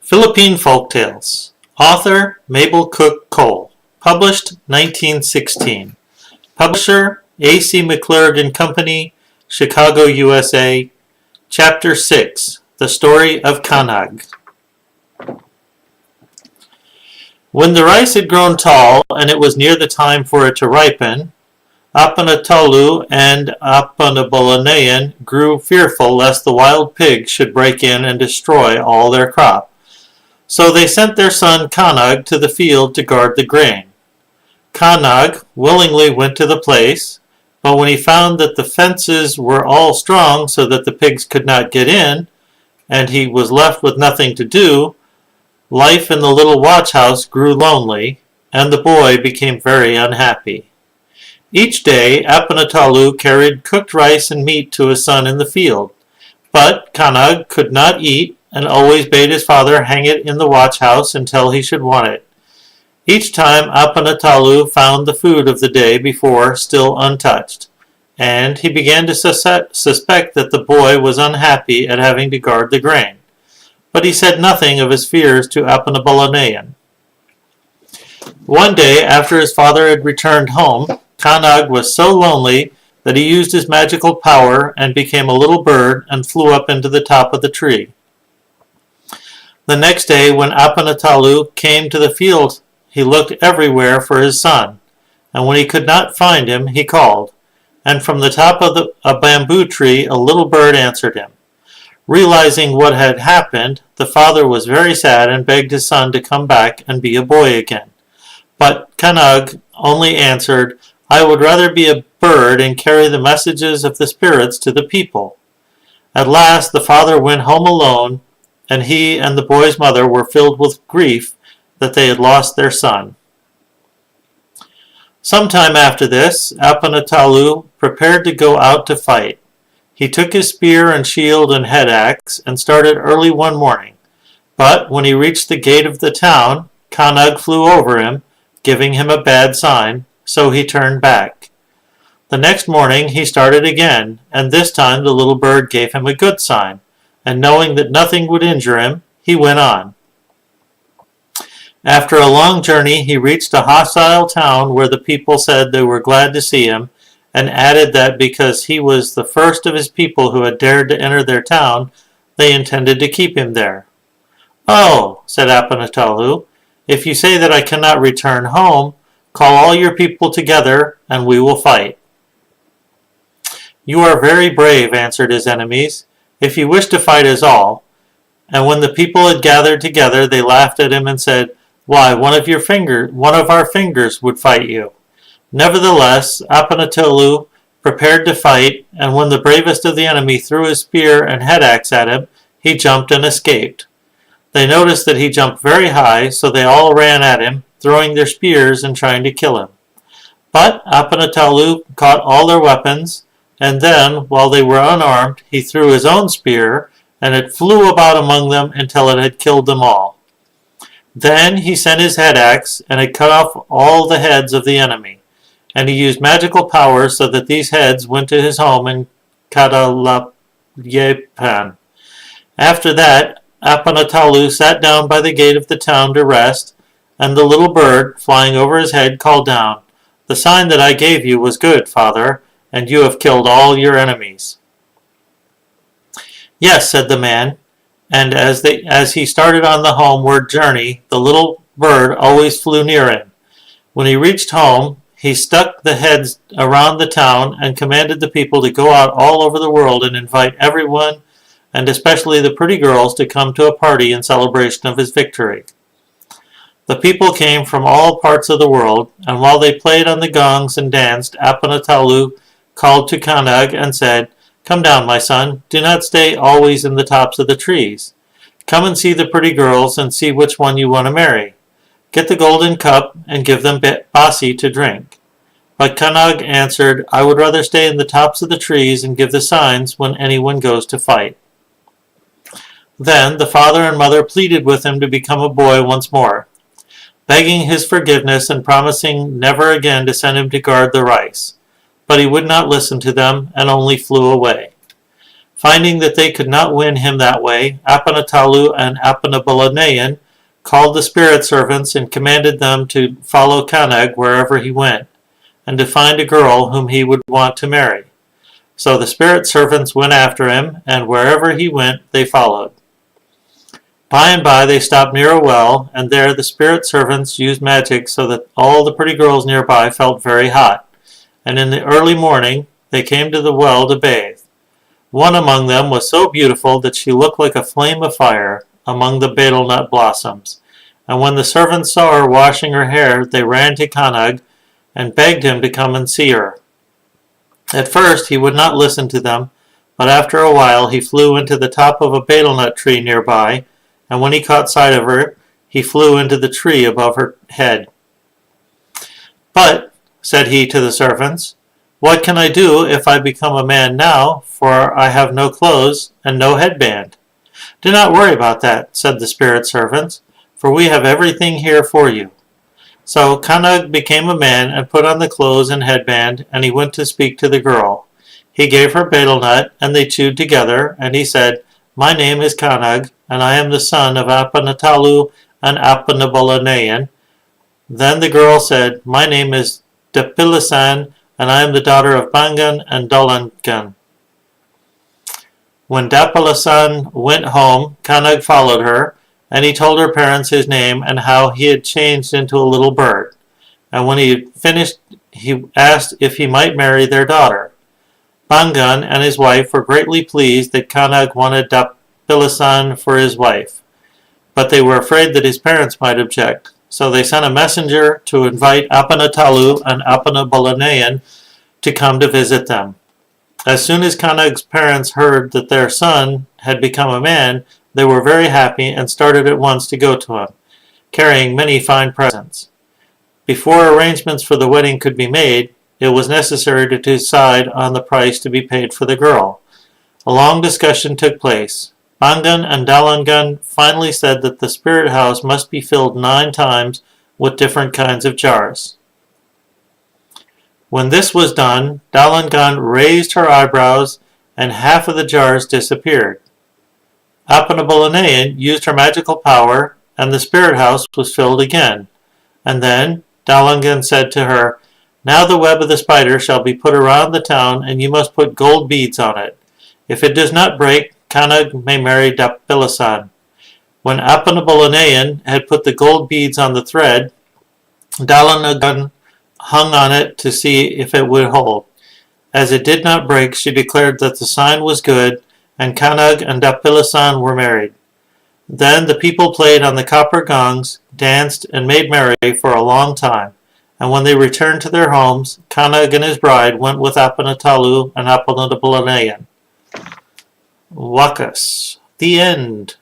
Philippine Folktales. Author Mabel Cook Cole. Published 1916. Publisher A.C. McClurg and Company, Chicago, USA. Chapter 6. The Story of Kanag. When the rice had grown tall and it was near the time for it to ripen, Apanatolu and Apanabalanean grew fearful lest the wild pigs should break in and destroy all their crop. So they sent their son Kanag to the field to guard the grain. Kanag willingly went to the place, but when he found that the fences were all strong so that the pigs could not get in, and he was left with nothing to do, life in the little watch house grew lonely, and the boy became very unhappy. Each day Apanatolu carried cooked rice and meat to his son in the field, but Kanag could not eat and always bade his father hang it in the watch house until he should want it. Each time Apanatolu found the food of the day before still untouched, and he began to suspect that the boy was unhappy at having to guard the grain. But he said nothing of his fears to Apanabalanean. One day, after his father had returned home, Kanag was so lonely that he used his magical power and became a little bird and flew up into the top of the tree. The next day, when Apanatolu came to the field, he looked everywhere for his son, and when he could not find him, he called, and from the top of a bamboo tree a little bird answered him. Realizing what had happened, the father was very sad and begged his son to come back and be a boy again. But Kanag only answered, "I would rather be a bird and carry the messages of the spirits to the people." At last the father went home alone, and he and the boy's mother were filled with grief that they had lost their son. Some time after this, Apanatolu prepared to go out to fight. He took his spear and shield and head axe and started early one morning. But when he reached the gate of the town, Kanag flew over him, giving him a bad sign, so he turned back. The next morning he started again, and this time the little bird gave him a good sign, and knowing that nothing would injure him, he went on. After a long journey, he reached a hostile town where the people said they were glad to see him, and added that because he was the first of his people who had dared to enter their town, they intended to keep him there. "Oh," said Apanatolu, "if you say that I cannot return home, call all your people together, and we will fight." "You are very brave," answered his enemies, "if you wish to fight us all." And when the people had gathered together, they laughed at him and said, "Why, one of our fingers would fight you." Nevertheless, Apanatolu prepared to fight, and when the bravest of the enemy threw his spear and head axe at him, he jumped and escaped. They noticed that he jumped very high, so they all ran at him, throwing their spears and trying to kill him. But Apanatolu caught all their weapons, and then, while they were unarmed, he threw his own spear, and it flew about among them until it had killed them all. Then he sent his head axe, and it cut off all the heads of the enemy, and he used magical powers so that these heads went to his home in Kadalayepan. After that, Apanatolu sat down by the gate of the town to rest, and the little bird, flying over his head, called down, "The sign that I gave you was good, father, and you have killed all your enemies." "Yes," said the man, and as he started on the homeward journey, the little bird always flew near him. When he reached home, he stuck the heads around the town and commanded the people to go out all over the world and invite everyone, and especially the pretty girls, to come to a party in celebration of his victory. The people came from all parts of the world, and while they played on the gongs and danced, Apanatolu called to Kanag and said, "Come down, my son. Do not stay always in the tops of the trees. Come and see the pretty girls and see which one you want to marry. Get the golden cup and give them basi to drink." But Kanag answered, "I would rather stay in the tops of the trees and give the signs when anyone goes to fight." Then the father and mother pleaded with him to become a boy once more, begging his forgiveness and promising never again to send him to guard the rice. But he would not listen to them and only flew away. Finding that they could not win him that way, Apanatalu and Apanabalayan called the spirit servants and commanded them to follow Kanag wherever he went, and to find a girl whom he would want to marry. So the spirit servants went after him, and wherever he went they followed. By and by they stopped near a well, and there the spirit servants used magic so that all the pretty girls nearby felt very hot, and in the early morning they came to the well to bathe. One among them was so beautiful that she looked like a flame of fire among the betel nut blossoms, and when the servants saw her washing her hair, they ran to Kanag and begged him to come and see her. At first he would not listen to them, but after a while he flew into the top of a betel nut tree nearby, and when he caught sight of her, he flew into the tree above her head. "But," said he to the servants, "what can I do if I become a man now, for I have no clothes and no headband?" "Do not worry about that," said the spirit servants, "for we have everything here for you." So Kanag became a man and put on the clothes and headband, and he went to speak to the girl. He gave her betel nut, and they chewed together, and he said, "My name is Kanag, and I am the son of Apanatalu and Apanabalayan." Then the girl said, "My name is Dapilisan, and I am the daughter of Bangan and Dalangan." When Dapilisan went home, Kanag followed her, and he told her parents his name and how he had changed into a little bird. And when he had finished, he asked if he might marry their daughter. Bangan and his wife were greatly pleased that Kanag wanted Dapilisan for his wife, but they were afraid that his parents might object. So they sent a messenger to invite Apanatalu and Apanabalayan to come to visit them. As soon as Kanag's parents heard that their son had become a man, they were very happy and started at once to go to him, carrying many fine presents. Before arrangements for the wedding could be made, it was necessary to decide on the price to be paid for the girl. A long discussion took place. Bangan and Dalangan finally said that the spirit house must be filled 9 times with different kinds of jars. When this was done, Dalangan raised her eyebrows, and half of the jars disappeared. Apanabalayan used her magical power, and the spirit house was filled again. And then Dalangan said to her, "Now the web of the spider shall be put around the town, and you must put gold beads on it. If it does not break, Kanag may marry Dapilisan." When Apanabalayan had put the gold beads on the thread, Dalangan hung on it to see if it would hold. As it did not break, she declared that the sign was good, and Kanag and Dapilisan were married. Then the people played on the copper gongs, danced, and made merry for a long time, and when they returned to their homes, Kanag and his bride went with Apanatalu and Apanabalayan. Wakas. The end.